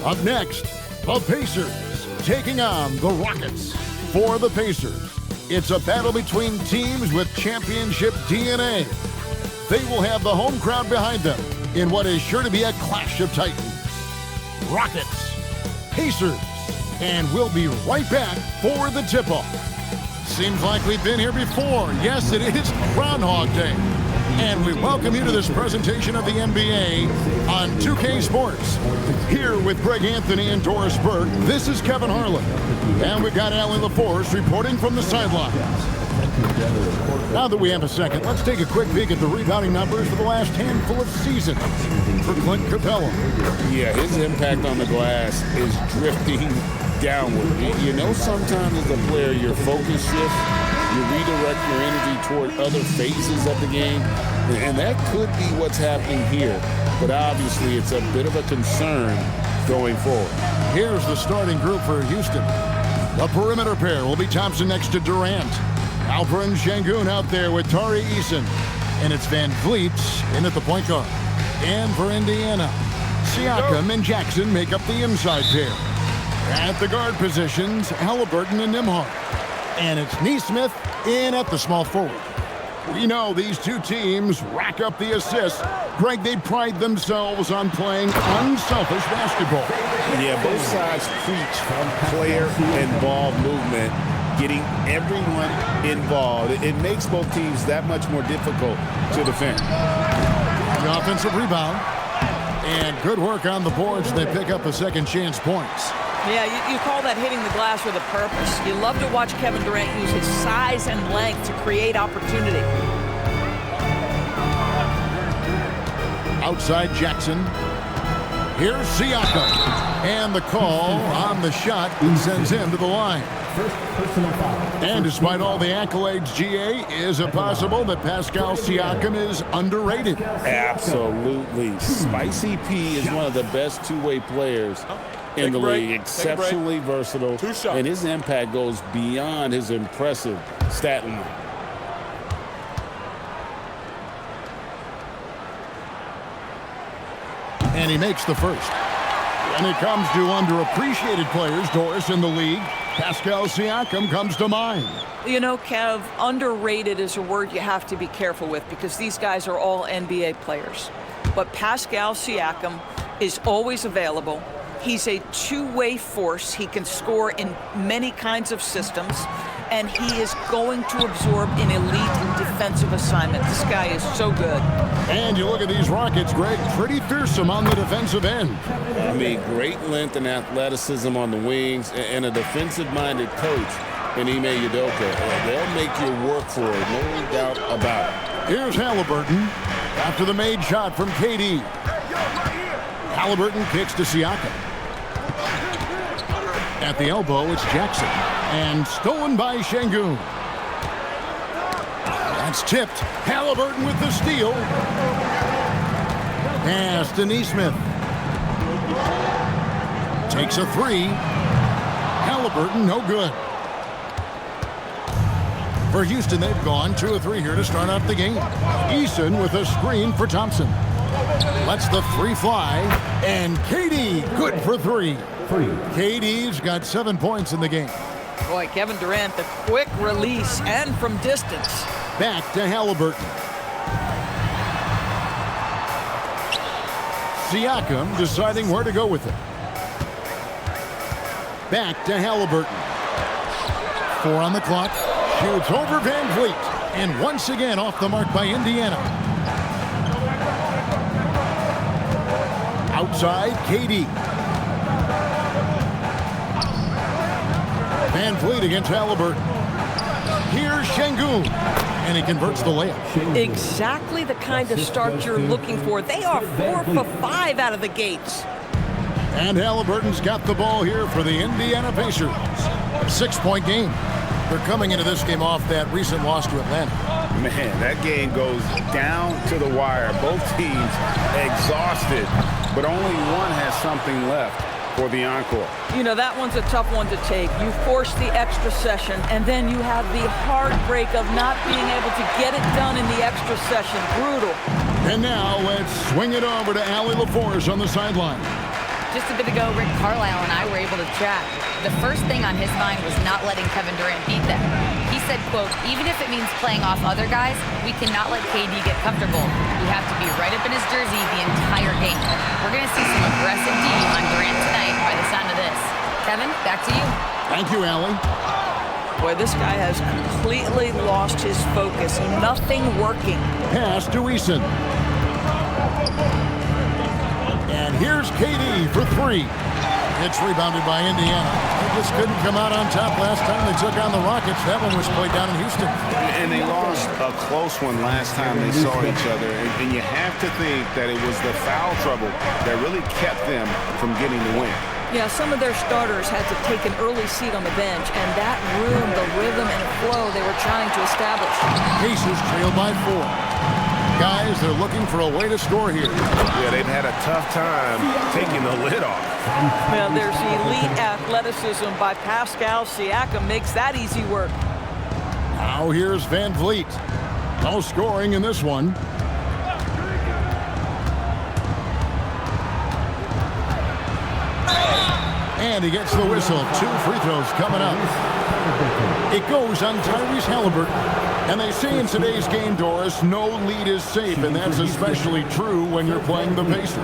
Up next, the Pacers taking on the Rockets. For the Pacers, it's a battle between teams with championship DNA. They will have the home crowd behind them in what is sure to be a clash of titans. Rockets, Pacers, and we'll be right back for the tip-off. Seems like we've been here before. Yes, it is Groundhog Day. And we welcome you to this presentation of the NBA on 2K Sports. Here with Greg Anthony and Doris Burke, this is Kevin Harlan. And we've got Allie LaForce reporting from the sidelines. Now that we have a second, let's take a quick peek at the rebounding numbers for the last handful of seasons for Clint Capella. Yeah, his impact on the glass is drifting downward. You know, sometimes as a player, your focus shifts. You redirect your energy toward other phases of the game, and that could be what's happening here. But obviously, it's a bit of a concern going forward. Here's the starting group for Houston. The perimeter pair will be Thompson next to Durant. Alperen Sengun out there with Tari Eason. And it's Van Vliet in at the point guard. And for Indiana, Siakam and Jackson make up the inside pair. At the guard positions, Halliburton and Nembhard. And it's Naismith in at the small forward. We know these two teams rack up the assists. Greg, they pride themselves on playing unselfish basketball. Yeah, both sides preach player-involved movement, getting everyone involved. It makes both teams that much more difficult to defend. The offensive rebound. And good work on the boards. They pick up the second chance points. Yeah, you call that hitting the glass with a purpose. You love to watch Kevin Durant use his size and length to create opportunity. Outside Jackson. Here's Siakam. And the call on the shot sends him to the line. And despite all the accolades, GA, is it possible that Pascal Siakam is underrated? Absolutely. Spicy P is one of the best two-way players in the league. Exceptionally versatile, and his impact goes beyond his impressive stat line. And he makes the first. When it comes to underappreciated players, Doris, in the league, Pascal Siakam comes to mind. You know, Kev, underrated is a word you have to be careful with because these guys are all NBA players. But Pascal Siakam is always available. He's a two-way force. He can score in many kinds of systems, and he is going to absorb an elite defensive assignment. This guy is so good. And you look at these Rockets, Greg, pretty fearsome on the defensive end. I mean, great length and athleticism on the wings, and a defensive-minded coach in Ime Udoka. They'll make you work for it, no doubt about it. Here's Halliburton after the made shot from KD. Halliburton kicks to Siakam. At the elbow, it's Jackson. And stolen by Sengun. That's tipped. Halliburton with the steal. Pass to Naismith. Takes a three. Halliburton, no good. For Houston, they've gone 2 of 3 here to start out the game. Eason with a screen for Thompson. Lets the three fly. And KD, good for 3. KD's got 7 points in the game. Boy, Kevin Durant, the quick release and from distance. Back to Halliburton. Siakam deciding where to go with it. Back to Halliburton. 4 on the clock. Shoots over Van Vliet. And once again off the mark by Indiana. Outside, KD. Van Vliet against Halliburton. Here's Sengun. And he converts the layup. Exactly the kind of start you're looking for. They are 4 for 5 out of the gates. And Halliburton's got the ball here for the Indiana Pacers. A 6-point game. They're coming into this game off that recent loss to Atlanta. Man, that game goes down to the wire. Both teams exhausted, but only one has something left for the encore. You know, that one's a tough one to take. You force the extra session, and then you have the heartbreak of not being able to get it done in the extra session. Brutal. And now let's swing it over to Allie LaForce on the sideline. Just a bit ago, Rick Carlisle and I were able to chat. The first thing on his mind was not letting Kevin Durant beat them. He said, quote, even if it means playing off other guys, we cannot let KD get comfortable. We have to be right up in his jersey the entire game. We're going to see some aggressive D on Durant tonight by the sound of this. Kevin, back to you. Thank you, Allie. Boy, this guy has completely lost his focus. Nothing working. Pass to Eason. And here's KD for three. It's rebounded by Indiana. They just couldn't come out on top last time they took on the Rockets. That one was played down in Houston. And they lost a close one last time they saw each other. And you have to think that it was the foul trouble that really kept them from getting the win. Yeah, some of their starters had to take an early seat on the bench, and that ruined the rhythm and flow they were trying to establish. Pacers trail by 4. Guys, they're looking for a way to score here. Yeah, they've had a tough time taking the lid off. Well, there's elite athleticism by Pascal Siakam. Makes that easy work. Now here's Van Vliet. No scoring in this one. And he gets the whistle. 2 free throws coming up. It goes on Tyrese Halliburton. And they say in today's game, Doris, no lead is safe, and that's especially true when you're playing the Pacers.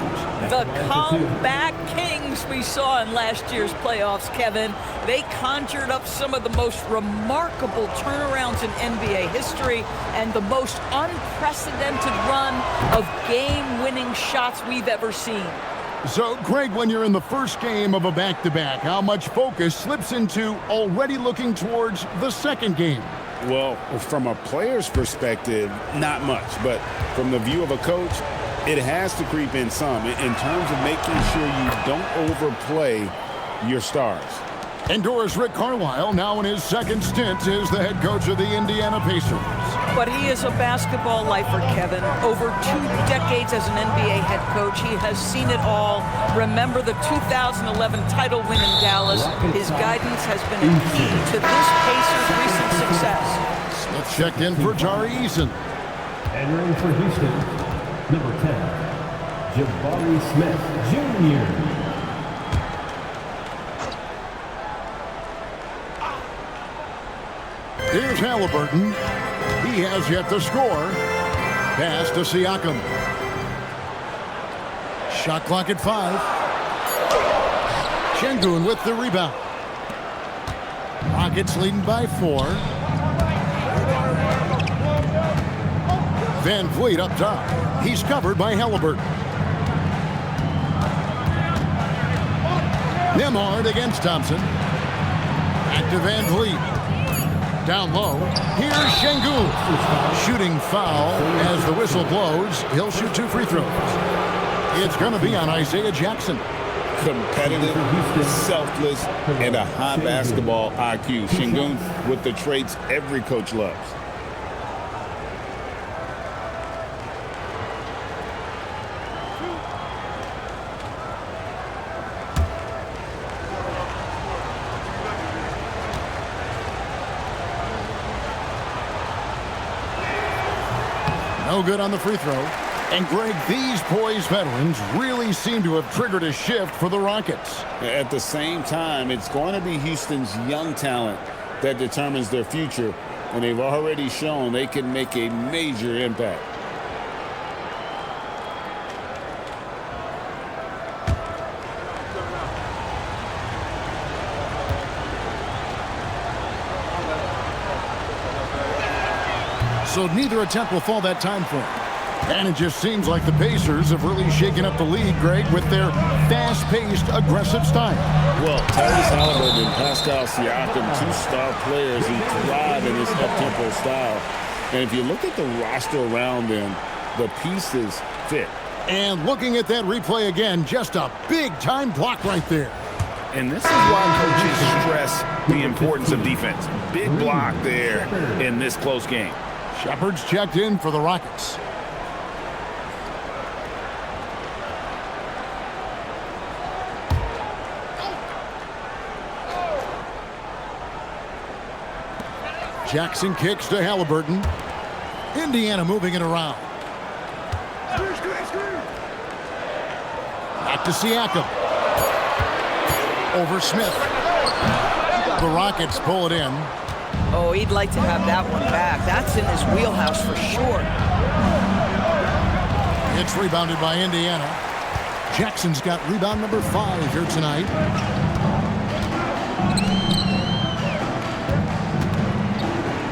The comeback kings we saw in last year's playoffs, Kevin. They conjured up some of the most remarkable turnarounds in NBA history and the most unprecedented run of game-winning shots we've ever seen. So, Greg, when you're in the first game of a back-to-back, how much focus slips into already looking towards the second game? Well, from a player's perspective, not much. But from the view of a coach, it has to creep in some in terms of making sure you don't overplay your stars. And Doris, Rick Carlisle, now in his second stint, is the head coach of the Indiana Pacers. But he is a basketball lifer, Kevin. Over 2 decades as an NBA head coach, he has seen it all. Remember the 2011 title win in Dallas. His guidance has been a key to this Pacers' recent success. Smith checked in for Tari Eason. Entering for Houston, number 10, Jabari Smith Jr. Here's Halliburton. He has yet to score. Pass to Siakam. Shot clock at 5. Şengün with the rebound. Rockets leading by 4. Van Vliet up top. He's covered by Halliburton. Nembhard against Thompson. Back to Van Vliet. Down low. Here's Şengün. Shooting foul as the whistle blows. He'll shoot 2 free throws. It's going to be on Isaiah Jackson. Competitive, selfless, and a high basketball IQ. Şengün with the traits every coach loves. No good on the free throw. And Greg, these poised veterans really seem to have triggered a shift for the Rockets. At the same time, it's going to be Houston's young talent that determines their future, and they've already shown they can make a major impact. So neither attempt will fall that time for him. And it just seems like the Pacers have really shaken up the league, Greg, with their fast-paced, aggressive style. Well, Tyrese Halliburton and Pascal Siakam, 2 star players who thrive in this up-tempo style. And if you look at the roster around them, the pieces fit. And looking at that replay again, just a big-time block right there. And this is why coaches stress the importance of defense. Big block there in this close game. Shepard's checked in for the Rockets. Jackson kicks to Halliburton. Indiana moving it around. Back to Siakam. Over Smith. The Rockets pull it in. Oh, he'd like to have that one back. That's in his wheelhouse for sure. It's rebounded by Indiana. Jackson's got rebound number 5 here tonight.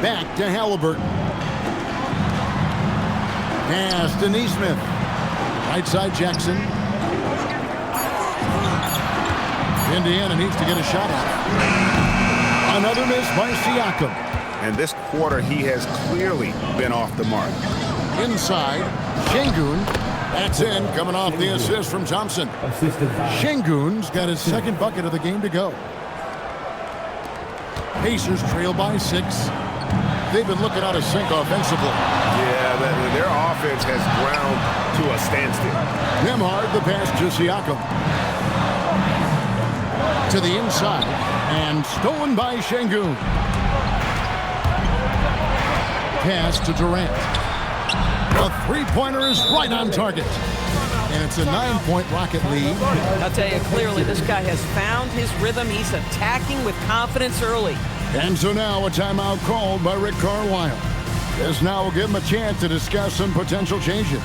Back to Halliburton. Pass to Naismith. Right side Jackson. Indiana needs to get a shot off. Another miss by Siakam. And this quarter, he has clearly been off the mark. Inside, Şengün. That's in, coming off the assist from Thompson. Şengün's got his second bucket of the game to go. Pacers trail by 6. They've been looking out of sync offensively. Yeah, their offense has ground to a standstill. Nembhard, the pass to Siakam. To the inside, and stolen by Şengün. Pass to Durant. The three-pointer is right on target. And it's a 9-point Rocket lead. I'll tell you clearly, this guy has found his rhythm. He's attacking with confidence early. And so now a timeout called by Rick Carlisle. This now will give him a chance to discuss some potential changes.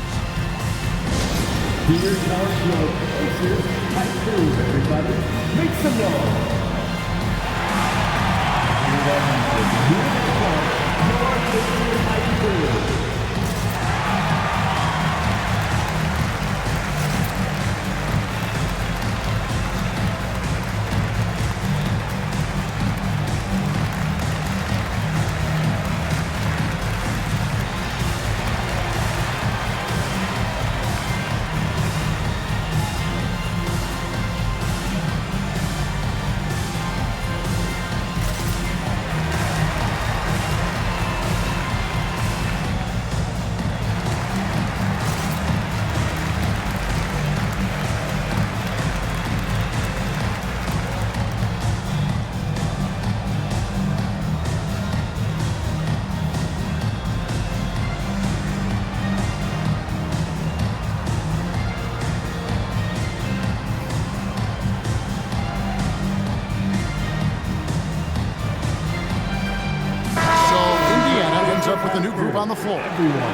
Here's our show. Pacers, tight crew, everybody. Make some noise. With a new group on the floor.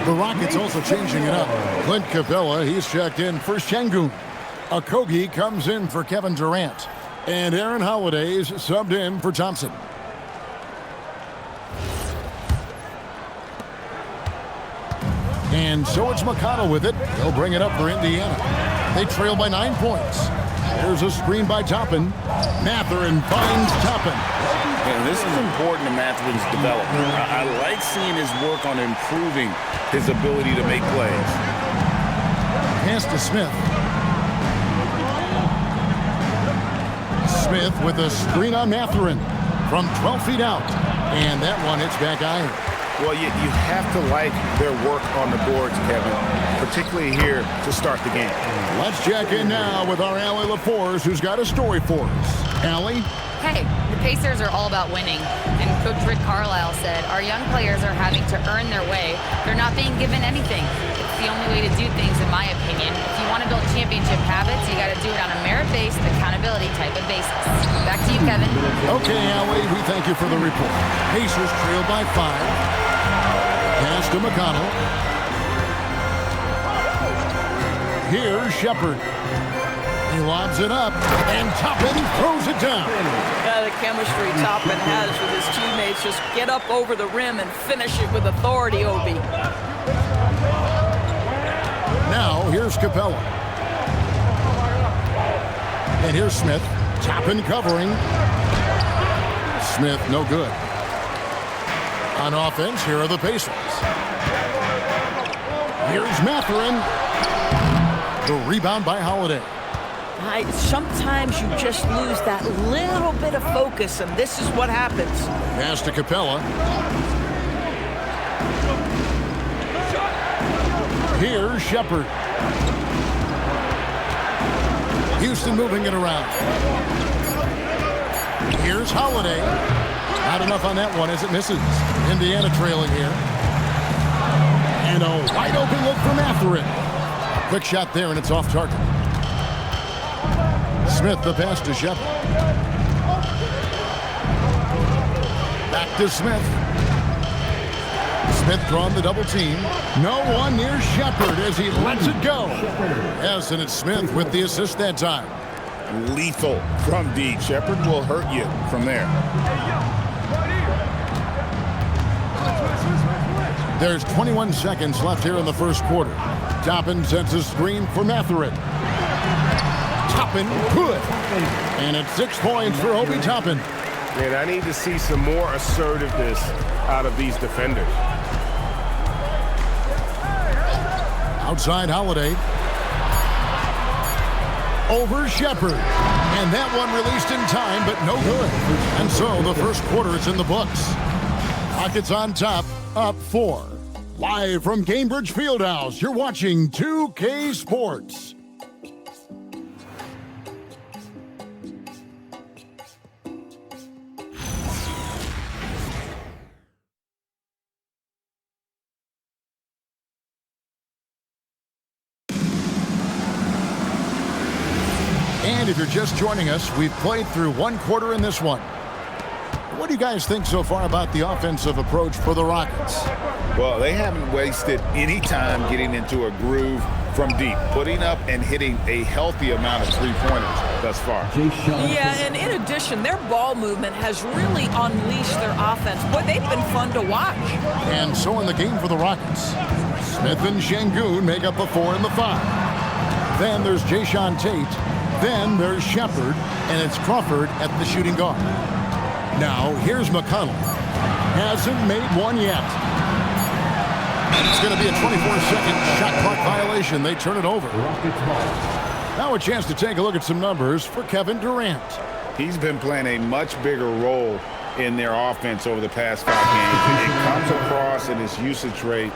The Rockets also changing it up. Clint Capella, he's checked in for Şengün. Okogie comes in for Kevin Durant. And Aaron Holiday's subbed in for Thompson. And so it's McConnell with it. They'll bring it up for Indiana. They trail by 9 points. There's a screen by Toppin. Mathurin finds Toppin. And this is important to Mathurin's development. I like seeing his work on improving his ability to make plays. Pass to Smith. Smith with a screen on Mathurin from 12 feet out. And that one hits back iron. Well, you have to like their work on the boards, Kevin, particularly here to start the game. Let's check in now with our Allie LaForce, who's got a story for us. Allie? Hey, the Pacers are all about winning, and Coach Rick Carlisle said our young players are having to earn their way. They're not being given anything. It's the only way to do things, in my opinion. If you want to build championship habits, you got to do it on a merit-based, accountability type of basis. Back to you, Kevin. Okay, Allie, we thank you for the report. Pacers trail by 5. Pass to McConnell. Here's Shepard. He lobs it up, and Toppin throws it down. Yeah, the chemistry Toppin has with his teammates. Just get up over the rim and finish it with authority, Obi. Now, here's Capella. And here's Smith. Toppin covering. Smith, no good. On offense, here are the Pacers. Here's Mathurin. The rebound by Holiday. Sometimes you just lose that little bit of focus, and this is what happens. Pass to Capella. Here's Shepard. Houston moving it around. Here's Holiday. Not enough on that one as it misses. Indiana trailing here. And a wide open look for Mathurin. Quick shot there, and it's off target. Smith, the pass to Shepard. Back to Smith. Smith drawn the double team. No one near Shepard as he lets it go. Yes, and it's Smith with the assist that time. Lethal from deep. Shepard will hurt you from there. There's 21 seconds left here in the first quarter. Toppin sets a screen for Mathurin. Toppin, good. And it's 6 points for Obi Toppin. Man, I need to see some more assertiveness out of these defenders. Outside Holiday. Over Shepard. And that one released in time, but no good. And so the first quarter is in the books. Rockets on top, up 4. Live from Cambridge Fieldhouse, you're watching 2K Sports. And if you're just joining us, we've played through 1 quarter in this one. What do you guys think so far about the offensive approach for the Rockets? Well, they haven't wasted any time getting into a groove from deep, putting up and hitting a healthy amount of three-pointers thus far. Yeah, and in addition, their ball movement has really unleashed their offense. Boy, they've been fun to watch. And so in the game for the Rockets, Smith and Şengün make up the 4 and the 5. Then there's Jayson Tatum. Then there's Shepard, and it's Crawford at the shooting guard. Now, here's McConnell. Hasn't made one yet. And it's going to be a 24-second shot clock violation. They turn it over. Now a chance to take a look at some numbers for Kevin Durant. He's been playing a much bigger role in their offense over the past 5 games. It comes across in his usage rate,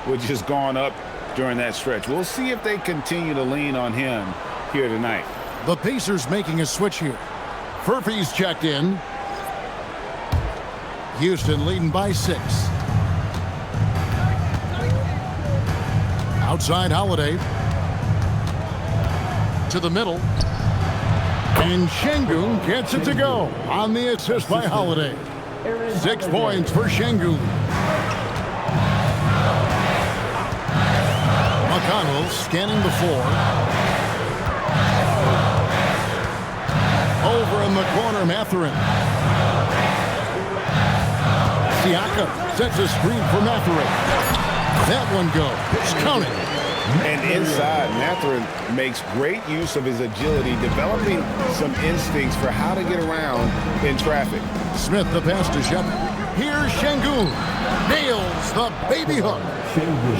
which has gone up during that stretch. We'll see if they continue to lean on him here tonight. The Pacers making a switch here. Furphy's checked in. Houston leading by 6. Outside Holiday. To the middle. And Şengün gets it to go on the assist by Holiday. 6 points for Şengün. McConnell scanning the floor. Over in the corner, Mathurin. Siakam sets a screen for Mathurin. That one goes. Count it. And inside, Mathurin makes great use of his agility, developing some instincts for how to get around in traffic. Smith, the pass to Shepard. Here's Şengün. Nails the baby hook.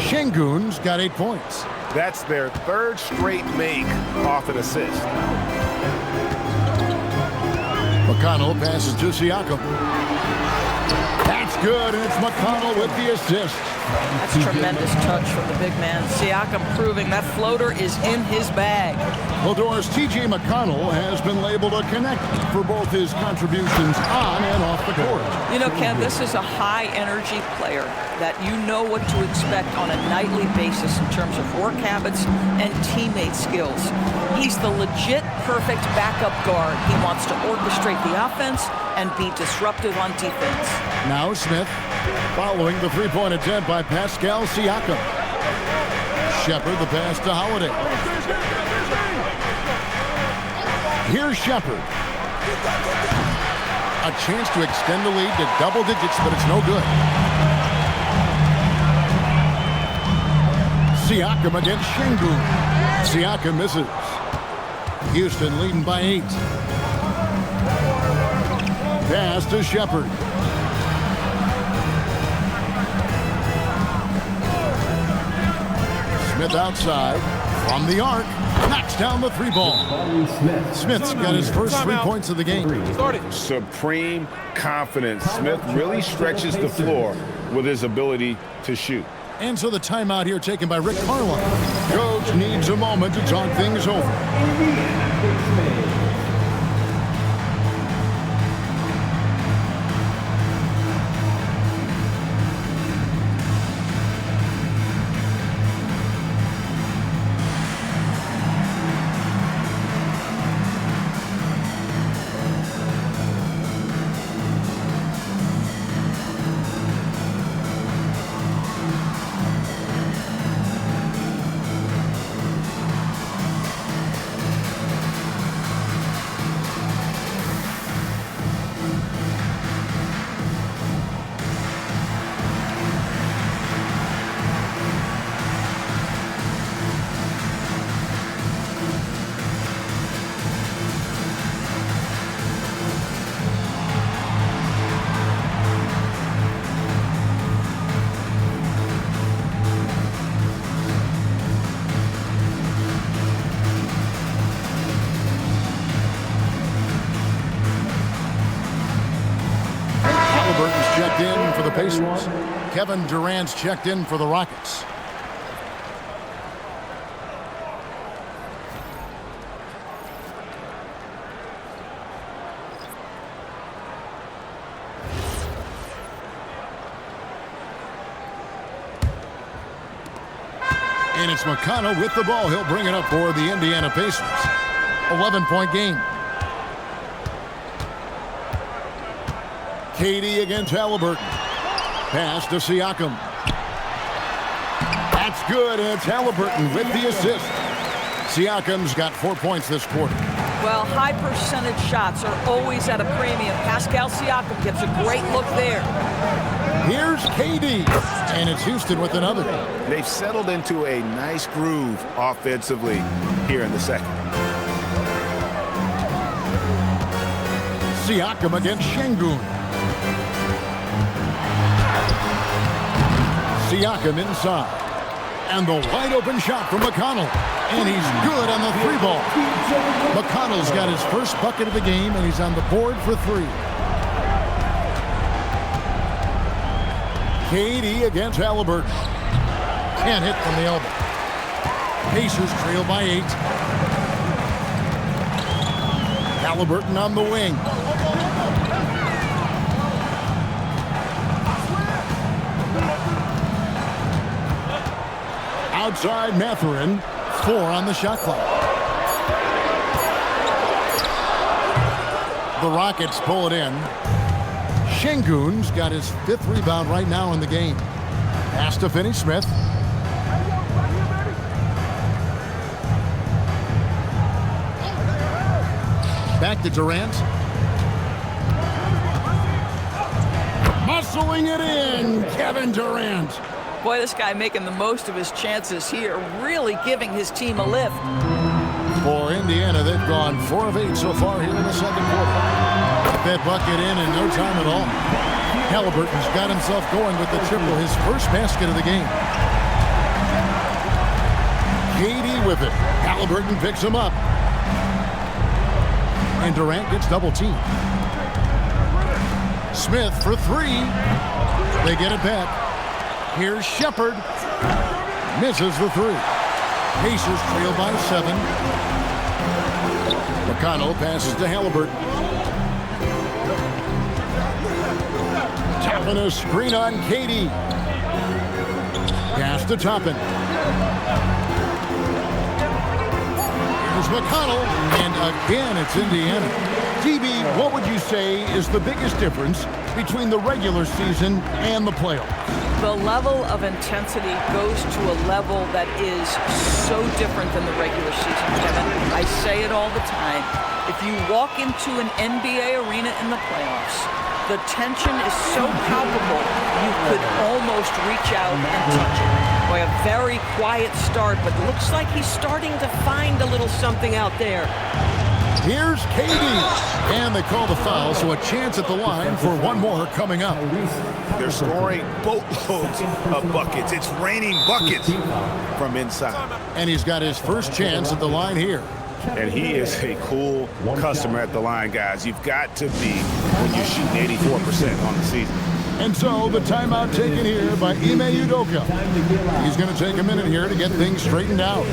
Şengün's got 8 points. That's their 3rd straight make off an assist. McConnell passes to Siakam. That's good, and it's McConnell with the assist. That's a tremendous touch from the big man. Siakam proving that floater is in his bag. Well, Doris, T.J. McConnell has been labeled a connect for both his contributions on and off the court. You know, Ken, this is a high-energy player that you know what to expect on a nightly basis in terms of work habits and teammate skills. He's the legit perfect backup guard. He wants to orchestrate the offense and be disruptive on defense. Now Smith following the three-point attempt by Pascal Siakam. Shepard, the pass to Holiday. Here's Shepard. A chance to extend the lead to double digits, but it's no good. Siakam against Şengün. Siakam misses. Houston leading by 8. Pass to Shepard. Smith outside. From the arc. Knocks down the 3 ball. Smith's got his first 3 points of the game. Supreme confidence. Smith really stretches the floor with his ability to shoot. And so the timeout here taken by Rick Carlisle. Coach needs a moment to talk things over. Pacers. Kevin Durant's checked in for the Rockets. And it's McConnell with the ball. He'll bring it up for the Indiana Pacers. 11-point game. Katie against Halliburton. Pass to Siakam. That's good, and it's Halliburton with the assist. Siakam's got 4 points this quarter. Well, high percentage shots are always at a premium. Pascal Siakam gets a great look there. Here's KD, and it's Houston with another. They've settled into a nice groove offensively here in the second. Siakam against Şengün. Siakam inside. And the wide open shot from McConnell. And he's good on the three ball. McConnell's got his first bucket of the game, and he's on the board for three. KD against Halliburton. Can't hit from the elbow. Pacers trail by 8. Halliburton on the wing. Outside Mathurin. 4 on the shot clock. The Rockets pull it in. Şengün's got his 5th rebound right now in the game. Pass to Finney-Smith. Back to Durant. Muscling it in, Kevin Durant. Boy, this guy making the most of his chances here, really giving his team a lift. For Indiana, they've gone 4 of 8 so far here in the second quarter. That bucket in no time at all. Halliburton's got himself going with the triple, his first basket of the game. KD with it. Halliburton picks him up. And Durant gets double teamed. Smith for 3. They get it back. Here's Shepherd. Misses the 3. Pacers trail by 7. McConnell passes to Halliburton. Toppin a screen on KD. Pass to Toppin. Here's McConnell. And again, it's Indiana. DB, what would you say is the biggest difference between the regular season and the playoffs? The level of intensity goes to a level that is so different than the regular season, Kevin. I say it all the time. If you walk into an NBA arena in the playoffs, the tension is so palpable, you could almost reach out and touch it. Boy, a very quiet start, but looks like he's starting to find a little something out there. Here's KD. And they call the foul, so a chance at the line for one more coming up. They're scoring boatloads of buckets. It's raining buckets from inside. And he's got his first chance at the line here. And he is a cool customer at the line, guys. You've got to be when you're shooting 84% on the season. And so the timeout taken here by Ime Udoka. He's going to take a minute here to get things straightened out.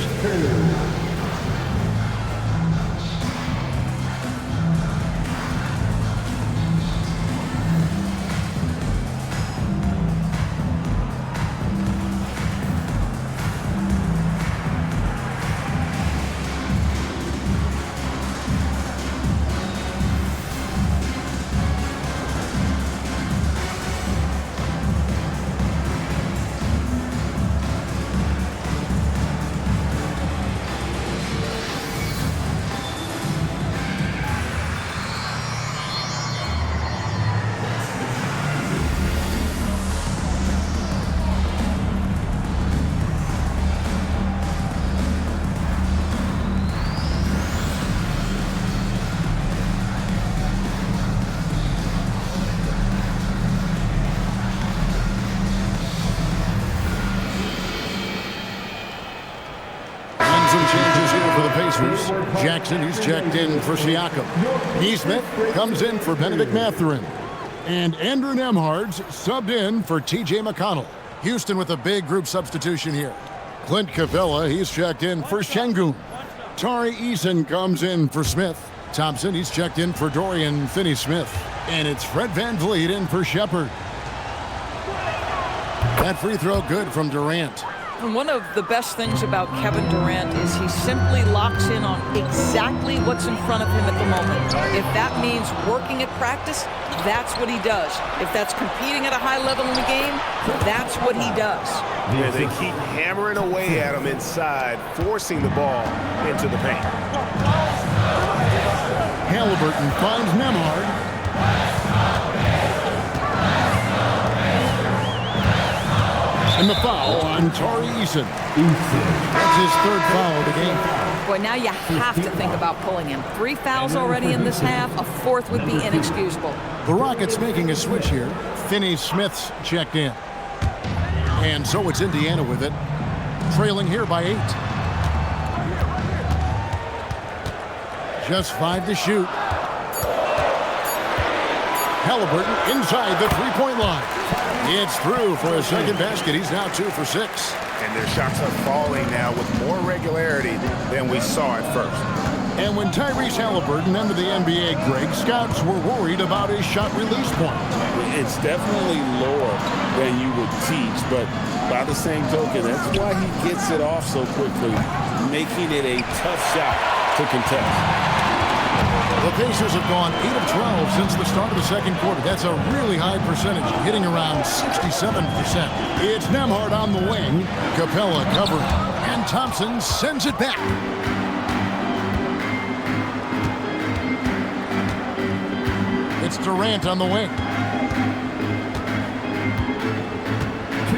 Jackson, who's checked in for Siakam. Naismith comes in for Benedict Mathurin. And Andrew Nembhard's subbed in for T.J. McConnell. Houston with a big group substitution here. Clint Capella, he's checked in for Şengün. Tari Eason comes in for Smith. Thompson, he's checked in for Dorian Finney-Smith. And it's Fred VanVleet in for Shepard. That free throw good from Durant. And one of the best things about Kevin Durant is he simply locks in on exactly what's in front of him at the moment. If that means working at practice, that's what he does. If that's competing at a high level in the game, that's what he does. Yeah, they keep hammering away at him inside, forcing the ball into the paint. Halliburton finds Nembhard. And the foul on Tari Eason. That's his third foul of the game. Boy, now you have to think about pulling him. 3 fouls already in this half. A fourth would be inexcusable. The Rockets making a switch here. Finney-Smith's checked in. And so it's Indiana with it. Trailing here by 8. Just 5 to shoot. Halliburton inside the three-point line. It's through for a second basket. He's now 2 for 6. And their shots are falling now with more regularity than we saw at first. And when Tyrese Halliburton entered the NBA, Greg, scouts were worried about his shot release point. It's definitely lower than you would teach, but by the same token, that's why he gets it off so quickly, making it a tough shot to contest. The Pacers have gone 8 of 12 since the start of the second quarter. That's a really high percentage, hitting around 67%. It's Nembhard on the wing. Capella covering. And Thompson sends it back. It's Durant on the wing.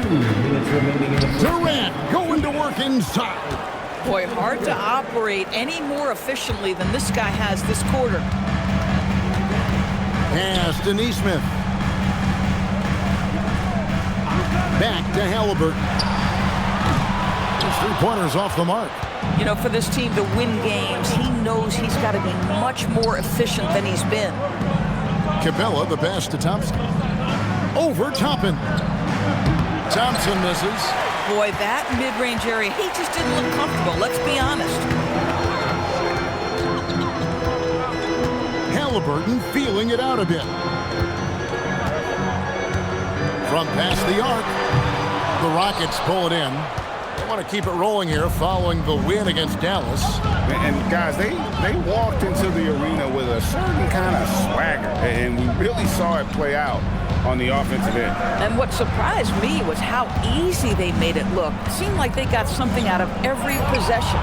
2 minutes remaining in the first. Durant going to work inside. Boy, hard to operate any more efficiently than this guy has this quarter. Pass to Naismith. Back to Halliburton. His three-pointers off the mark. You know, for this team to win games, he knows he's got to be much more efficient than he's been. Capella, the pass to Thompson. Over Toppin. Thompson misses. Boy, that mid-range area, he just didn't look comfortable, let's be honest. Halliburton feeling it out a bit. From past the arc, the Rockets pull it in. They want to keep it rolling here following the win against Dallas. And guys, they walked into the arena with a certain kind of swagger, and we really saw it play out on the offensive end. And what surprised me was how easy they made it look. It seemed like they got something out of every possession.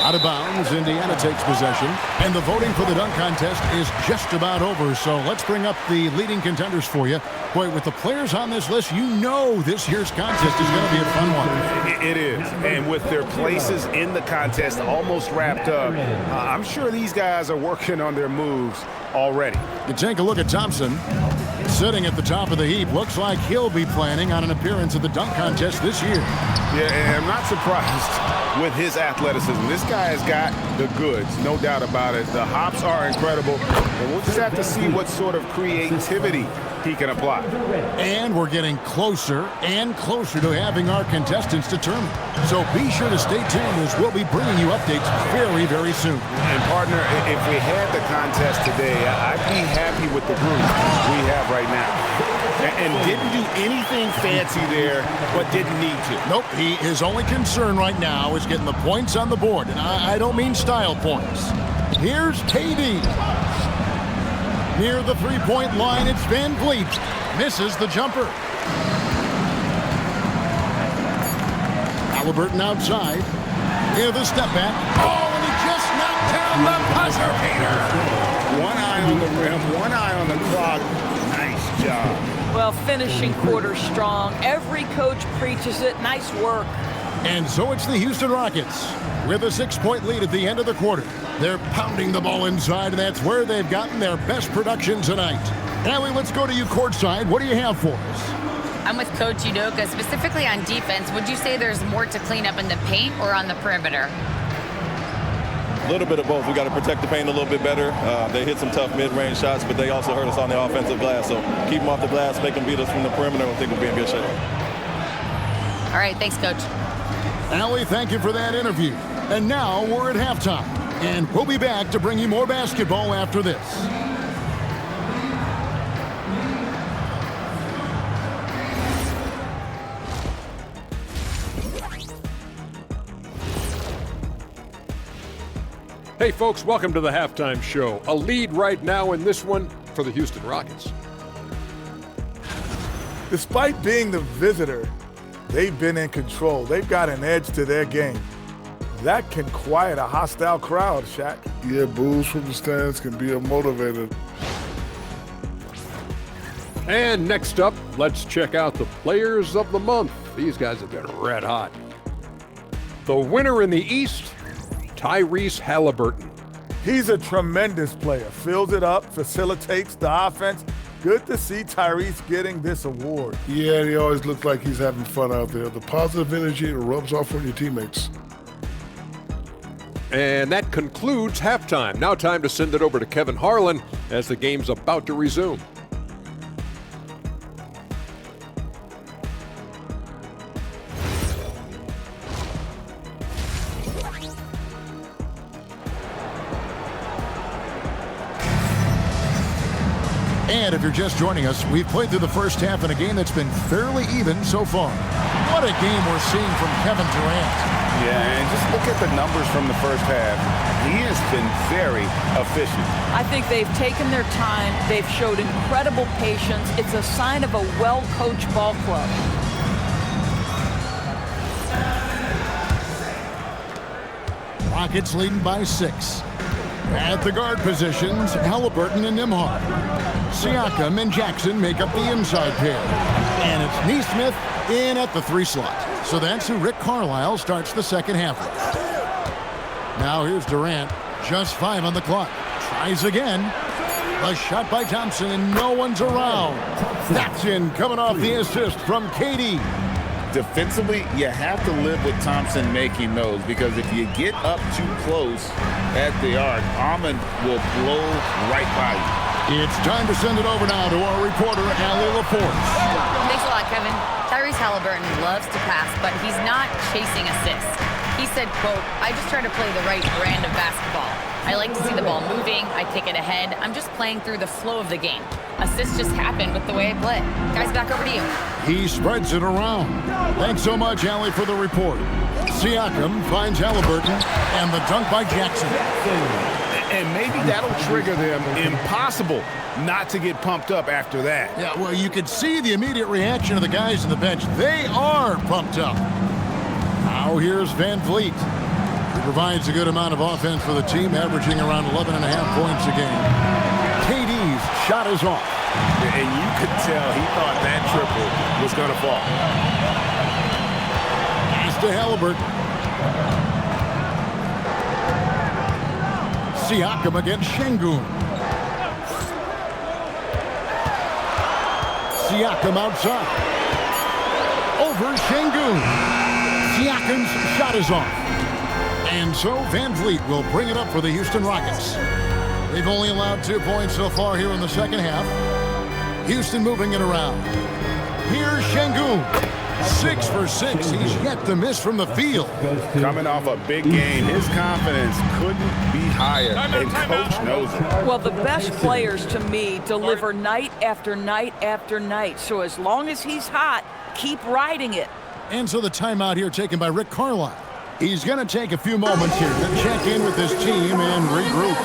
Out of bounds, Indiana takes possession. And the voting for the dunk contest is just about over. So let's bring up the leading contenders for you. Boy, with the players on this list, you know this year's contest is going to be a fun one. It is. And with their places in the contest almost wrapped up, I'm sure these guys are working on their moves already. You take a look at Thompson. Sitting at the top of the heap. Looks like he'll be planning on an appearance at the dunk contest this year. Yeah, and I'm not surprised with his athleticism. This guy has got the goods, no doubt about it. The hops are incredible, and we'll just have to see what sort of creativity he can apply. And we're getting closer and closer to having our contestants determined. So be sure to stay tuned as we'll be bringing you updates very, very soon. And partner, if we had the contest today, I'd be happy with the group we have right now. And didn't do anything fancy there, but didn't need to. Nope, his only concern right now is getting the points on the board. And I don't mean style points. Here's KD. Near the three-point line, it's VanVleet. Misses the jumper. Halliburton outside. Here the step back. Oh, and he just knocked down the buzzer beater. One eye on the rim, one eye on the clock. Nice job. Well, finishing quarter strong. Every coach preaches it. Nice work. And so it's the Houston Rockets with a 6-point lead at the end of the quarter. They're pounding the ball inside, and that's where they've gotten their best production tonight. Allie, let's go to you courtside. What do you have for us? I'm with Coach Udoka. Specifically on defense, would you say there's more to clean up in the paint or on the perimeter? little bit of both. We got to protect the paint a little bit better. They hit some tough mid-range shots, but they also hurt us on the offensive glass. So keep them off the glass, make them beat us from the perimeter. I think we'll be in good shape. All right, thanks, Coach. Allie, thank you for that interview. And now we're at halftime, and we'll be back to bring you more basketball after this. Hey folks, welcome to the halftime show. A lead right now in this one for the Houston Rockets. Despite being the visitor, they've been in control. They've got an edge to their game. That can quiet a hostile crowd, Shaq. Yeah, boos from the stands can be a motivator. And next up, let's check out the players of the month. These guys have been red hot. The winner in the East, Tyrese Halliburton. He's a tremendous player. Fills it up, facilitates the offense. Good to see Tyrese getting this award. Yeah, and he always looks like he's having fun out there. The positive energy rubs off on your teammates. And that concludes halftime. Now time to send it over to Kevin Harlan as the game's about to resume. And if you're just joining us, we've played through the first half in a game that's been fairly even so far. What a game we're seeing from Kevin Durant. Yeah, and just look at the numbers from the first half. He has been very efficient. I think they've taken their time. They've showed incredible patience. It's a sign of a well-coached ball club. Rockets leading by 6. At the guard positions, Halliburton and Nembhard. Siakam and Jackson make up the inside pair. And it's Naismith in at the 3 slot. So that's who Rick Carlisle starts the second half with. Now here's Durant, just 5 on the clock. Tries again. A shot by Thompson and no one's around. That's in, coming off the assist from KD. Defensively, you have to live with Thompson making those, because if you get up too close at the arc, Ahmed will blow right by you. It's time to send it over now to our reporter, Allie Laporte. Thanks a lot, Kevin. Tyrese Halliburton loves to pass, but he's not chasing assists. He said, quote, "I just try to play the right brand of basketball. I like to see the ball moving. I kick it ahead. I'm just playing through the flow of the game. Assists just happen with the way I play." Guys, back over to you. He spreads it around. Thanks so much, Allie, for the report. Siakam finds Halliburton, and the dunk by Jackson. And maybe that'll trigger them. Impossible not to get pumped up after that. Yeah, well, you could see the immediate reaction of the guys on the bench. They are pumped up. Now here's Van Vliet. He provides a good amount of offense for the team, averaging around 11.5 points a game. KD's shot is off. And you could tell he thought that triple was going to fall. Pass to Halliburton. Siakam against Şengün. Siakam outside. Over Şengün. Siakam's shot is off. And so Van Vliet will bring it up for the Houston Rockets. They've only allowed 2 points so far here in the second half. Houston moving it around. Here's Şengün. 6 for 6. He's yet to miss from the field. Coming off a big game, his confidence couldn't be higher, and Coach knows it. Well, the best players, to me, deliver night after night after night. So as long as he's hot, keep riding it. And so the timeout here taken by Rick Carlisle. He's going to take a few moments here to check in with his team and regroup.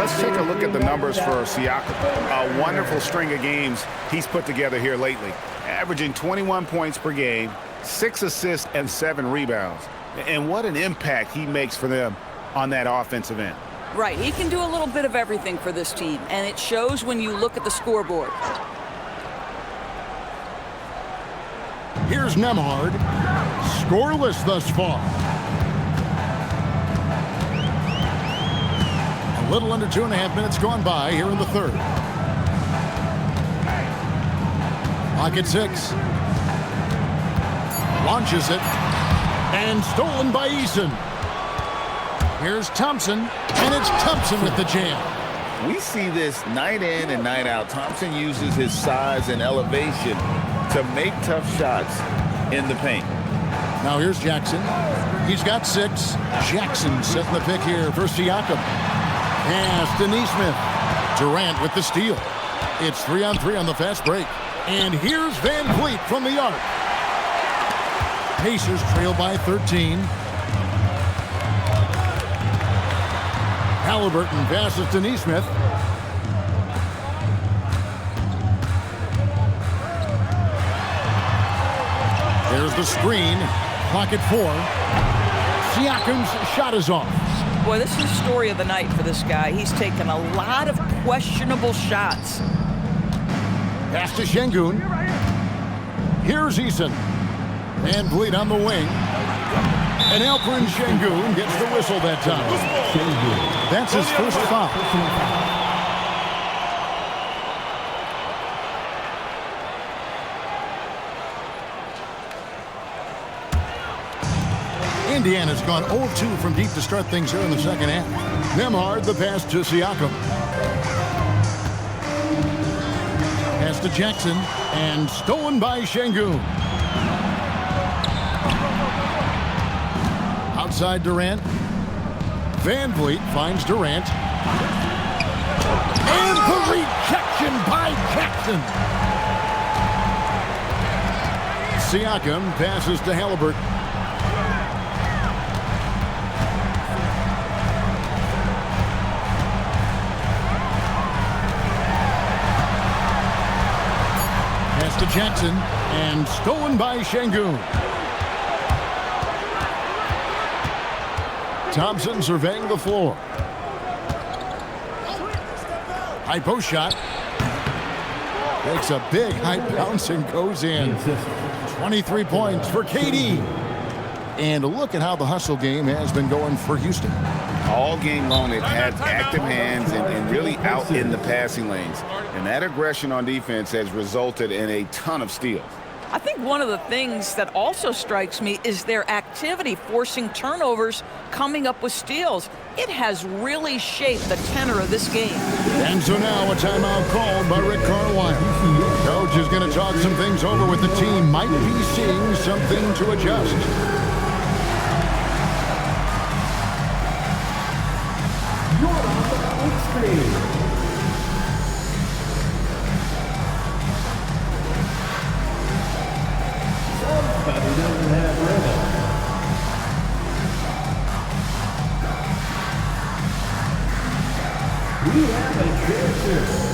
let's take a look at the numbers for Siakam. A wonderful string of games he's put together here lately, averaging 21 points per game, 6 assists, and 7 rebounds. And what an impact he makes for them on that offensive end. Right, he can do a little bit of everything for this team, and it shows when you look at the scoreboard. Here's Nembhard, scoreless thus far. A little under 2.5 minutes gone by here in the third. Clock at 6. Launches it, and stolen by Eason. Here's Thompson, and it's Thompson with the jam. We see this night in and night out. Thompson uses his size and elevation to make tough shots in the paint. Now here's Jackson. He's got 6. Jackson setting the pick here for Siakam. Pass to Naismith. Durant with the steal. It's 3-on-3 on the fast break. And here's Van Vliet from the arc. Pacers trail by 13. Halliburton passes to Naismith. There's the screen. Clock at 4. Siakam's shot is off. Boy, this is the story of the night for this guy. He's taken a lot of questionable shots. Pass to Şengün. Here's Eason. Van Vliet on the wing. And Alperen Şengün gets the whistle that time. That's his first foul. Indiana's gone 0-2 from deep to start things here in the second half. Nembhard, the pass to Siakam. Pass to Jackson, and stolen by Şengün. Outside Durant. Van Vliet finds Durant. And the rejection by Jackson. Siakam passes to Halliburton. Pass to Jackson, and stolen by Şengün. Thompson surveying the floor. High post shot. Takes a big high bounce and goes in. 23 points for KD. And look at how the hustle game has been going for Houston. All game long, they've had active hands and really out in the passing lanes. And that aggression on defense has resulted in a ton of steals. I think one of the things that also strikes me is their activity, forcing turnovers, coming up with steals. It has really shaped the tenor of this game. And so now a timeout called by Rick Carlisle. Coach is going to talk some things over with the team. Might be seeing something to adjust. You're on the big screen. Somebody doesn't have rhythm. We have a transfer.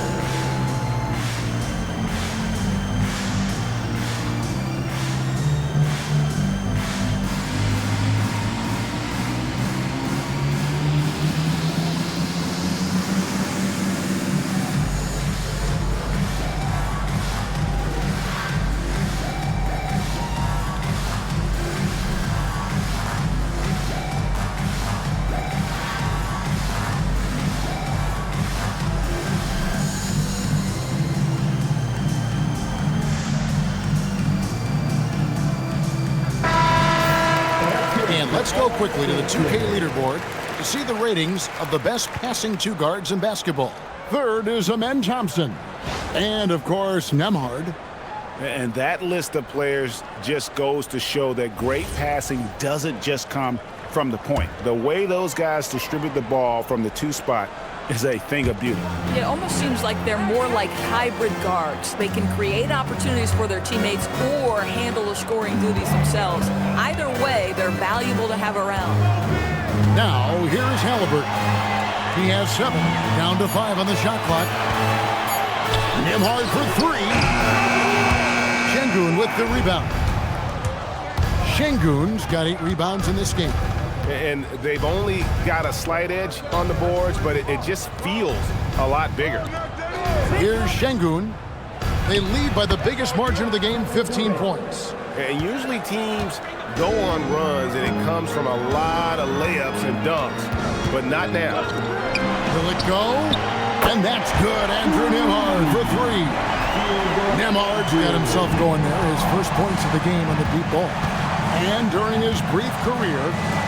Let's go quickly to the 2K leaderboard to see the ratings of the best passing two guards in basketball. Third is Amen Thompson. And, of course, Nembhard. And that list of players just goes to show that great passing doesn't just come from the point. The way those guys distribute the ball from the two spot is a thing of beauty. It almost seems like they're more like hybrid guards. They can create opportunities for their teammates or handle the scoring duties themselves. Either way, they're valuable to have around. Now, here's Halliburton. He has 7. Down to 5 on the shot clock. Nembhard for 3. Şengün with the rebound. Şengün's got 8 rebounds in this game. And they've only got a slight edge on the boards, but it just feels a lot bigger. Here's Şengün. They lead by the biggest margin of the game, 15 points. And usually teams go on runs, and it comes from a lot of layups and dunks, but not now. Will it go? And that's good. Andrew Nembhard for 3. Nembhard's got himself going there. His first points of the game on the deep ball. And during his brief career,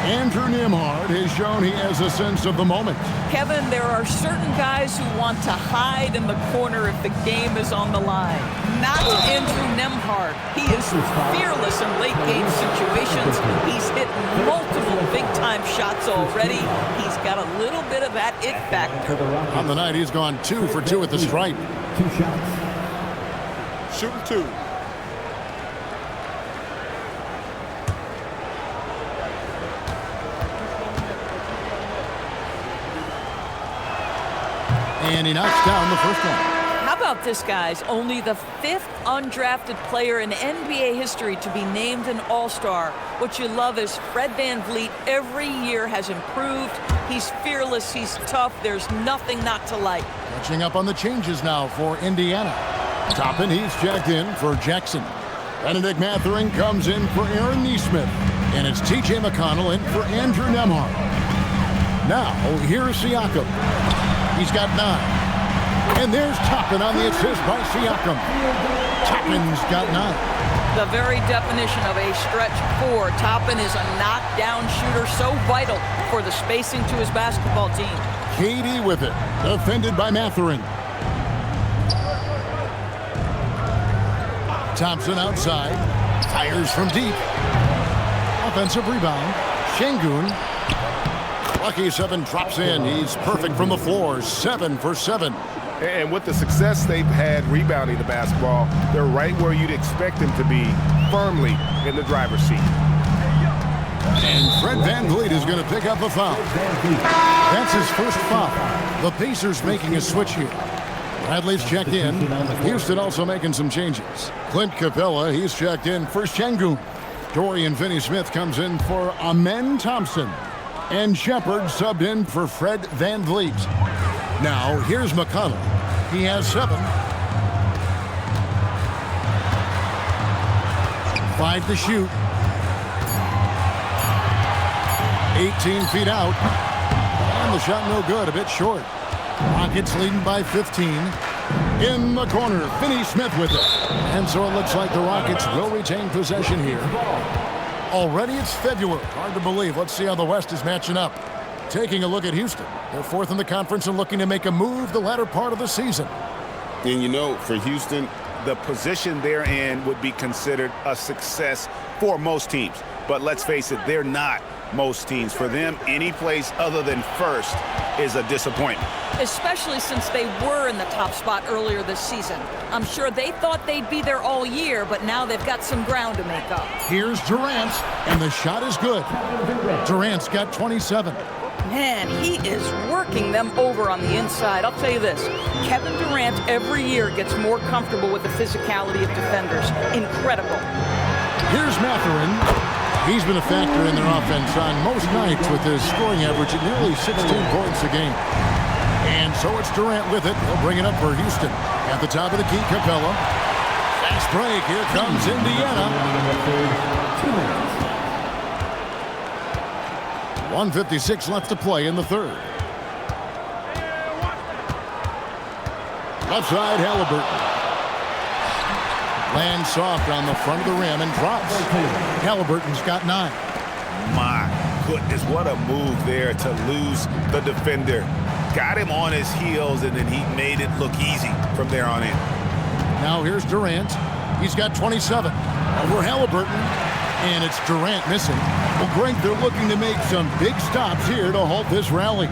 Andrew Nembhard has shown he has a sense of the moment. Kevin, there are certain guys who want to hide in the corner if the game is on the line. Not Andrew Nembhard. He is fearless in late-game situations. He's hit multiple big-time shots already. He's got a little bit of that it factor. On the night, he's gone 2 for 2 at the stripe. 2 shots. Shooting 2. And he knocks down the first one. How about this, guys? Only the 5th undrafted player in NBA history to be named an All-Star. What you love is Fred VanVleet every year has improved. He's fearless. He's tough. There's nothing not to like. Catching up on the changes now for Indiana. Toppin, he's checked in for Jackson. Benedict Mathurin comes in for Aaron Naismith. And it's T.J. McConnell in for Andrew Nembhard. Now, here's Siakam. He's got 9. And there's Toppin on the assist by Siakam. Toppin's got 9. The very definition of a stretch 4. Toppin is a knockdown shooter, so vital for the spacing to his basketball team. KD with it, defended by Mathurin. Thompson outside, fires from deep. Offensive rebound, Şengün. Lucky 7 drops in. He's perfect from the floor, 7 for 7. And with the success they've had rebounding the basketball, they're right where you'd expect them to be, firmly in the driver's seat. And Fred VanVleet is going to pick up a foul. That's his first foul. The Pacers making a switch here. Bradley's checked in. Houston also making some changes. Clint Capella, he's checked in for Şengün. Dorian Finney-Smith comes in for Amen Thompson. And Shepard subbed in for Fred VanVleet. Now, here's McConnell. He has 7. 5 to shoot. 18 feet out. And the shot no good, a bit short. Rockets leading by 15. In the corner, Finney-Smith with it. And so it looks like the Rockets will retain possession here. Already it's February. Hard to believe. Let's see how the West is matching up. Taking a look at Houston. They're 4th in the conference and looking to make a move the latter part of the season. And you know, for Houston, the position they're in would be considered a success for most teams. But let's face it, they're not most teams. For them, any place other than first is a disappointment. Especially since they were in the top spot earlier this season. I'm sure they thought they'd be there all year, but now they've got some ground to make up. Here's Durant, and the shot is good. Durant's got 27. Man, he is working them over on the inside. I'll tell you this, Kevin Durant every year gets more comfortable with the physicality of defenders. Incredible. Here's Mathurin. He's been a factor in their offense on most nights with his scoring average at nearly 16 points a game. And so it's Durant with it. He'll bring it up for Houston. At the top of the key, Capella. Fast break. Here comes Indiana. 1:56 left to play in the third. Left side, Halliburton. Lands soft on the front of the rim and drops. Halliburton's got 9. My goodness, what a move there to lose the defender. Got him on his heels, and then he made it look easy from there on in. Now here's Durant. He's got 27. Over Halliburton. And it's Durant missing. Well, Greg, they're looking to make some big stops here to halt this rally.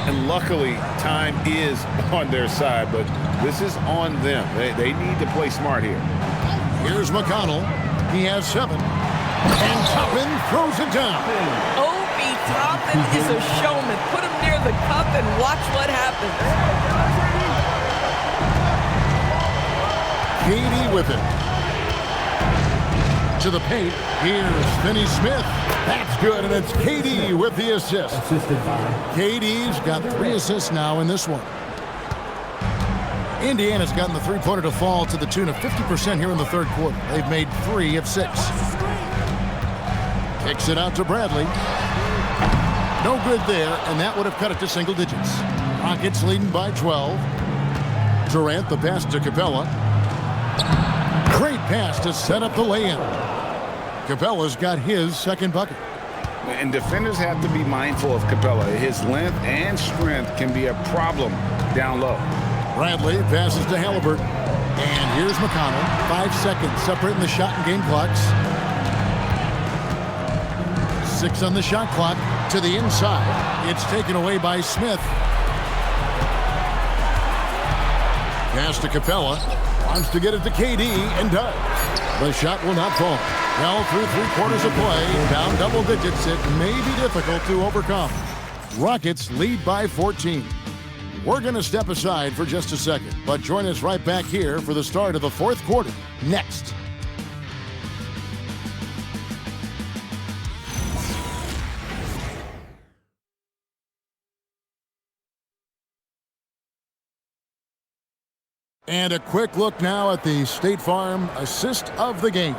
And luckily, time is on their side, but this is on them. They need to play smart here. Here's McConnell. He has 7. And Toppin throws it down. Obi Toppin is a showman. Put him near the cup and watch what happens. Katie with it. To the paint. Here's Finney Smith. That's good, and it's Katie with the assist. Katie's got 3 assists now in this one. Indiana's gotten the three-pointer to fall to the tune of 50% here in the third quarter. They've made 3 of 6. Kicks it out to Bradley. No good there, and that would have cut it to single digits. Rockets leading by 12. Durant the pass to Capella. Great pass to set up the lay-in. Capella's got his second bucket. And defenders have to be mindful of Capella. His length and strength can be a problem down low. Bradley passes to Halliburton. And here's McConnell. 5 seconds separating the shot and game clocks. 6 on the shot clock. To the inside. It's taken away by Smith. Pass to Capella. Wants to get it to KD and does. The shot will not fall. Well, through 3/4 of play, down double digits, it may be difficult to overcome. Rockets lead by 14. We're going to step aside for just a second, but join us right back here for the start of the fourth quarter next. And a quick look now at the State Farm assist of the game.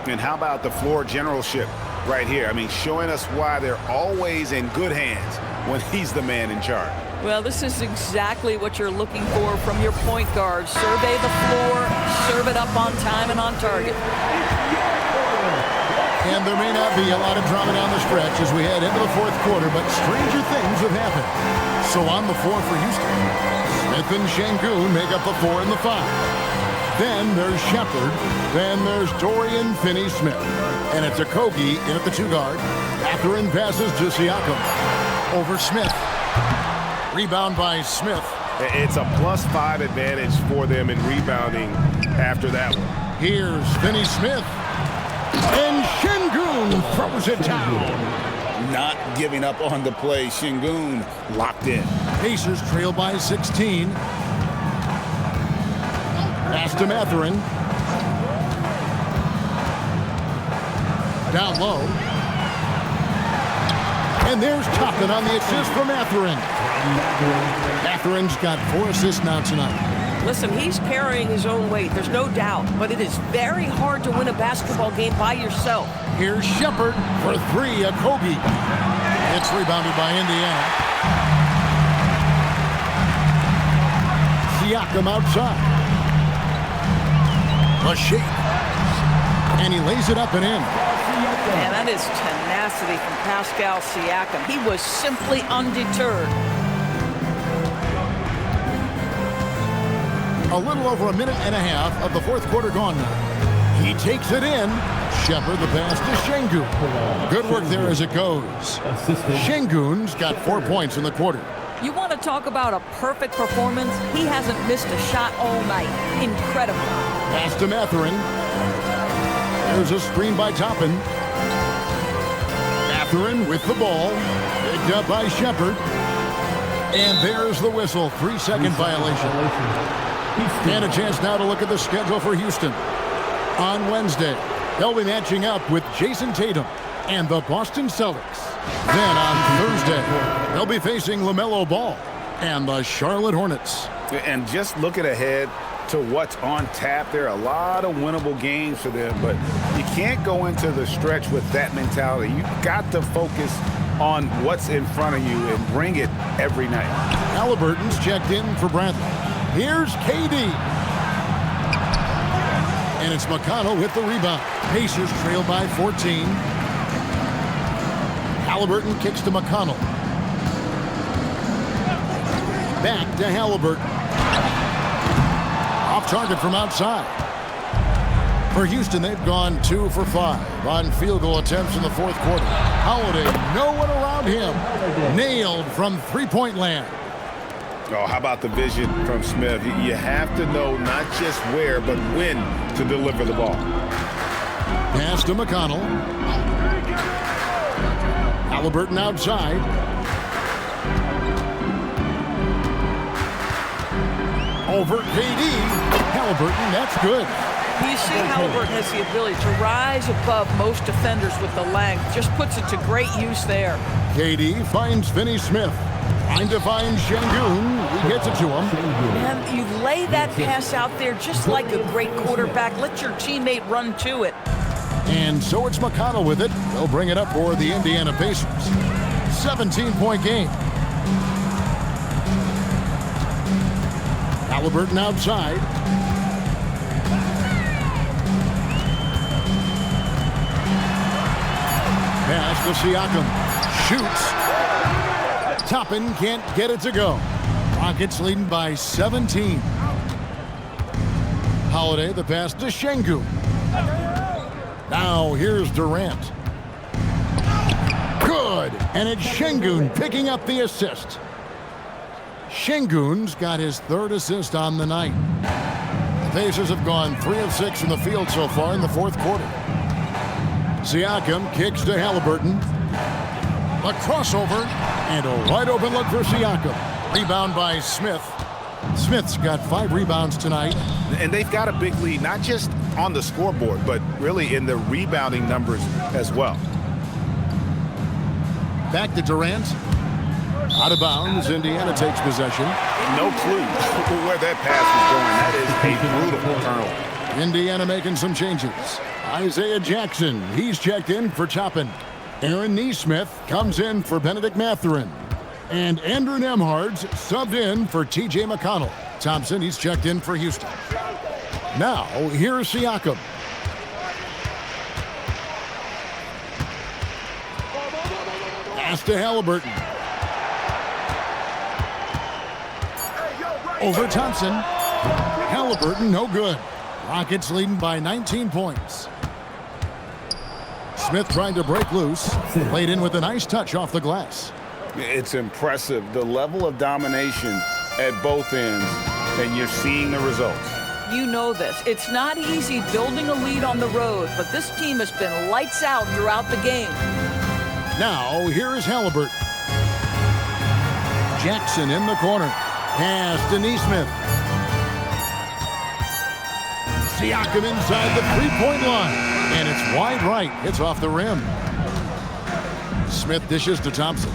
And how about the floor generalship right here? I mean, showing us why they're always in good hands when he's the man in charge. Well, this is exactly what you're looking for from your point guard. Survey the floor, serve it up on time and on target. And there may not be a lot of drama down the stretch as we head into the fourth quarter, but stranger things have happened. So on the floor for Houston, Smith and Şengün make up the 4 and the 5. Then there's Shepard. Then there's Dorian Finney-Smith. And it's a Kogi in at the 2 guard. Catherine passes to Siakam. Over Smith. Rebound by Smith. It's a +5 advantage for them in rebounding after that one. Here's Finney-Smith. And Şengün throws it down. Not giving up on the play. Şengün locked in. Pacers trail by 16. Pass to Mathurin. Down low. And there's Toppin on the assist for Mathurin. Mathurin's got 4 assists now tonight. Listen, he's carrying his own weight, there's no doubt, but it is very hard to win a basketball game by yourself. Here's Shepard for 3, a Kogi. It's rebounded by Indiana. Siakam outside. A shake. And he lays it up and in. And that is tenacity from Pascal Siakam. He was simply undeterred. A little over a minute and a half of the fourth quarter gone now. He takes it in. Shepard the pass to Şengün. Good work there as it goes. Şengün's got 4 points in the quarter. You want to talk about a perfect performance? He hasn't missed a shot all night. Incredible. Pass to Mathurin. There's a screen by Toppin. Mathurin with the ball. Picked up by Shepard. And there's the whistle. 3-second violation. And a chance now to look at the schedule for Houston. On Wednesday, they'll be matching up with Jayson Tatum and the Boston Celtics. Then on Thursday, they'll be facing LaMelo Ball and the Charlotte Hornets. And just looking ahead to what's on tap, there are a lot of winnable games for them, but you can't go into the stretch with that mentality. You've got to focus on what's in front of you and bring it every night. Halliburton's checked in for Bradley. Here's KD. And it's McConnell with the rebound. Pacers trail by 14. Halliburton kicks to McConnell. Back to Halliburton. Off target from outside. For Houston, they've gone 2 for 5 on field goal attempts in the fourth quarter. Holiday, no one around him. Nailed from three-point land. Oh, how about the vision from Smith? You have to know not just where, but when to deliver the ball. Pass to McConnell. Halliburton outside. Over KD. Halliburton, that's good. You see Halliburton has the ability to rise above most defenders with the length. Just puts it to great use there. KD finds Finney Smith. Trying to find Şengün. He gets it to him. And you lay that pass out there just like a great quarterback. Let your teammate run to it. And so it's McConnell with it. They'll bring it up for the Indiana Pacers. 17-point game. Halliburton outside. Pass to Siakam. Shoots. Toppin can't get it to go. Rockets leading by 17. Holiday, the pass to Şengün. Now here's Durant. Good. And it's Şengün picking up the assist. Şengün's got his third assist on the night. The Pacers have gone 3 of 6 from the field so far in the fourth quarter. Siakam kicks to Halliburton. A crossover and a wide open look for Siakam. Rebound by Smith. Smith's got 5 rebounds tonight. And they've got a big lead, not just on the scoreboard, but really in the rebounding numbers as well. Back to Durant. Out of bounds, Indiana takes possession. No clue where that pass is going. That is a brutal turnover. Indiana making some changes. Isaiah Jackson, he's checked in for Toppin. Aaron Naismith comes in for Benedict Mathurin. And Andrew Nembhard's subbed in for T.J. McConnell. Thompson, he's checked in for Houston. Now, here's Siakam. Pass to Halliburton. Over Thompson. Halliburton, no good. Rockets leading by 19 points. Smith trying to break loose. Played in with a nice touch off the glass. It's impressive, the level of domination at both ends, and you're seeing the results. You know this. It's not easy building a lead on the road, but this team has been lights out throughout the game. Now, here's Halliburton. Jackson in the corner. Pass to Naismith. Siakam inside the three-point line. And it's wide right. It's off the rim. Smith dishes to Thompson.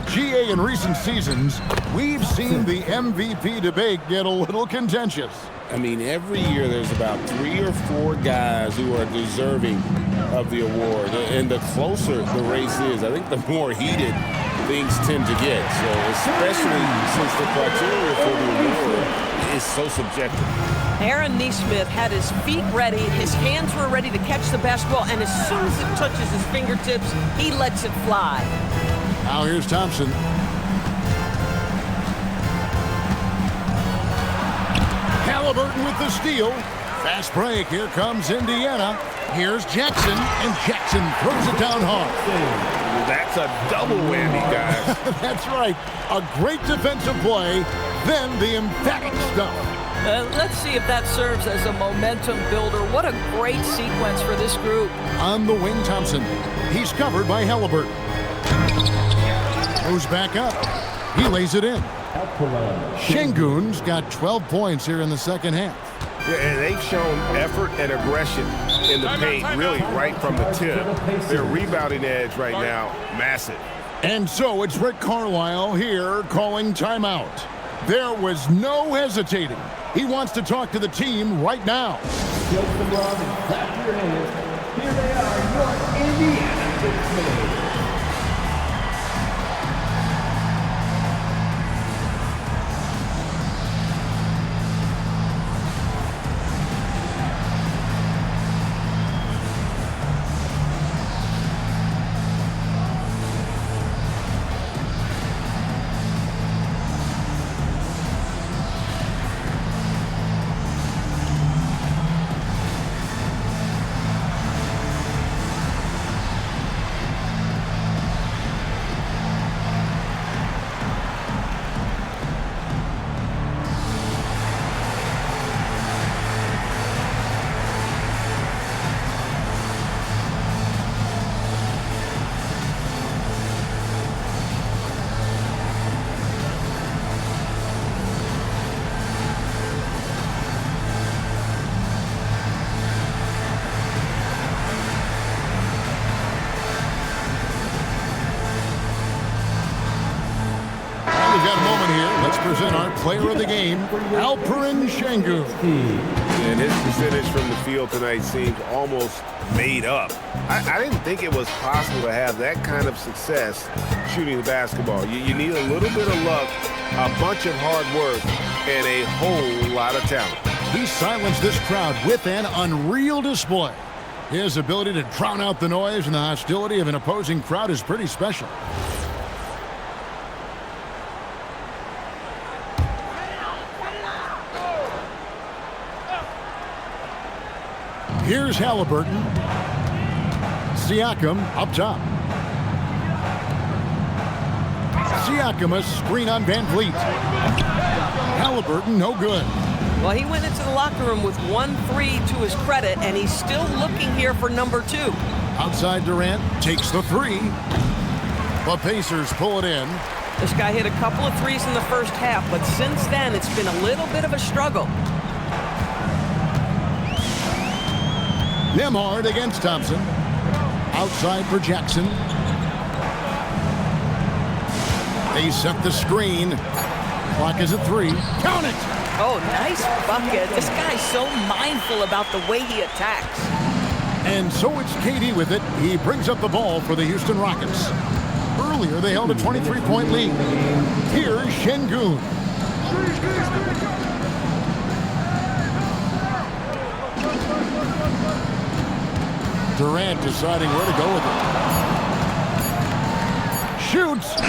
GA, in recent seasons, we've seen the MVP debate get a little contentious. I mean, every year there's about 3 or 4 guys who are deserving of the award. And the closer the race is, I think the more heated things tend to get. So especially since the criteria for the award is so subjective. Aaron Naismith had his feet ready, his hands were ready to catch the basketball, and as soon as it touches his fingertips, he lets it fly. Now here's Thompson. Halliburton with the steal. Fast break. Here comes Indiana. Here's Jackson, and Jackson throws it down hard. That's a double whammy, guys. That's right. A great defensive play, then the emphatic stuff. Let's see if that serves as a momentum builder. What a great sequence for this group. On the wing, Thompson. He's covered by Halliburton. Moves back up. He lays it in. Şengün's got 12 points here in the second half. Yeah, and they've shown effort and aggression in the paint, really right from the tip. Their rebounding edge right now, massive. And so it's Rick Carlisle here calling timeout. There was no hesitating. He wants to talk to the team right now. Here they are, your Indiana Pacers. let's present our player of the game, Alperen Şengün. And his percentage from the field tonight seems almost made up. I didn't think it was possible to have that kind of success shooting the basketball. You need a little bit of luck, a bunch of hard work, and a whole lot of talent. He silenced this crowd with an unreal display. His ability to drown out the noise and the hostility of an opposing crowd is pretty special. Here's Halliburton. Siakam up top. Siakam a screen on Van Vliet. Halliburton no good. Well, he went into the locker room with 1-3 to his credit, and he's still looking here for number 2. Outside Durant takes the 3. The Pacers pull it in. This guy hit a couple of threes in the first half, but since then it's been a little bit of a struggle. Nembhard against Thompson. Outside for Jackson. They set the screen. Clock is at 3. Count it! Oh, nice bucket. This guy's so mindful about the way he attacks. And so it's KD with it. He brings up the ball for the Houston Rockets. Earlier, they held a 23-point lead. Here's Şengün. Durant deciding where to go with it. Shoots,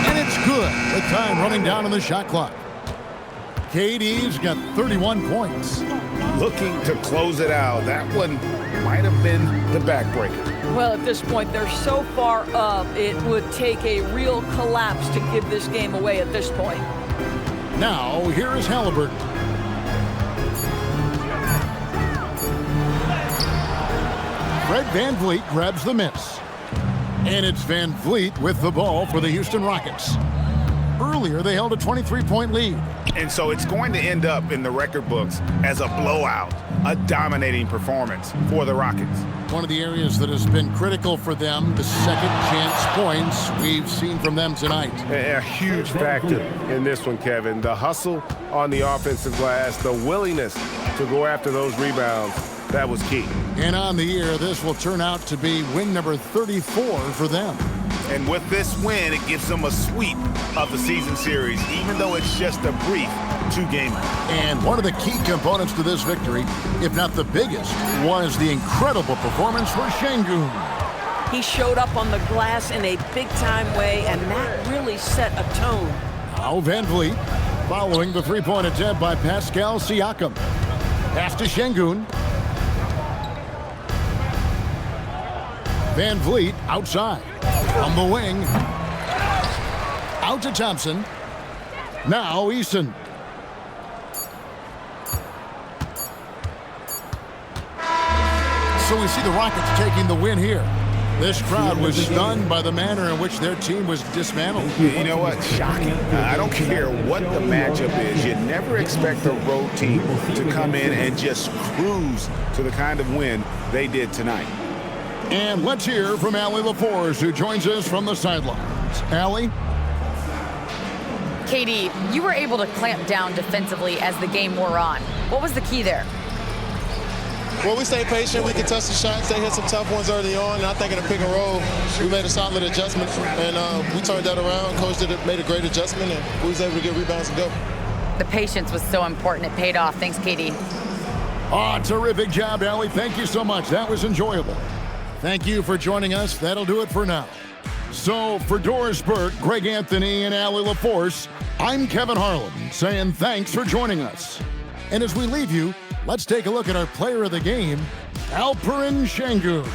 and it's good. The time running down on the shot clock. KD's got 31 points. Looking to close it out. That one might have been the backbreaker. Well, at this point, they're so far up, it would take a real collapse to give this game away at this point. Now, here is Halliburton. Fred Van Vliet grabs the miss. And it's Van Vliet with the ball for the Houston Rockets. Earlier, they held a 23-point lead. And so it's going to end up in the record books as a blowout, a dominating performance for the Rockets. One of the areas that has been critical for them, the second chance points we've seen from them tonight. A huge factor in this one, Kevin. The hustle on the offensive glass, the willingness to go after those rebounds, that was key. And on the year, this will turn out to be win number 34 for them. And with this win, it gives them a sweep of the season series, even though it's just a brief 2-game. And one of the key components to this victory, if not the biggest, was the incredible performance for Şengün. He showed up on the glass in a big-time way, and that really set a tone. Now Van Vliet following the three-point attempt by Pascal Siakam. Pass to Şengün. Van Vliet outside. On the wing. Out to Thompson. Now Eason. So we see the Rockets taking the win here. This crowd was stunned by the manner in which their team was dismantled. You know what? Shocking. I don't care what the matchup is. You never expect a road team to come in and just cruise to the kind of win they did tonight. And let's hear from Allie LaForce, who joins us from the sidelines. Allie? KD, you were able to clamp down defensively as the game wore on. What was the key there? Well, we stayed patient. We could touch the shots. They hit some tough ones early on. And I think in the pick and roll, we made a solid adjustment. And we turned that around. Coach made a great adjustment, and we was able to get rebounds and go. The patience was so important. It paid off. Thanks, KD. Oh, terrific job, Allie. Thank you so much. That was enjoyable. Thank you for joining us. That'll do it for now. So for Doris Burke, Greg Anthony, and Allie LaForce, I'm Kevin Harlan saying thanks for joining us. And as we leave you, let's take a look at our player of the game, Alperen Şengün.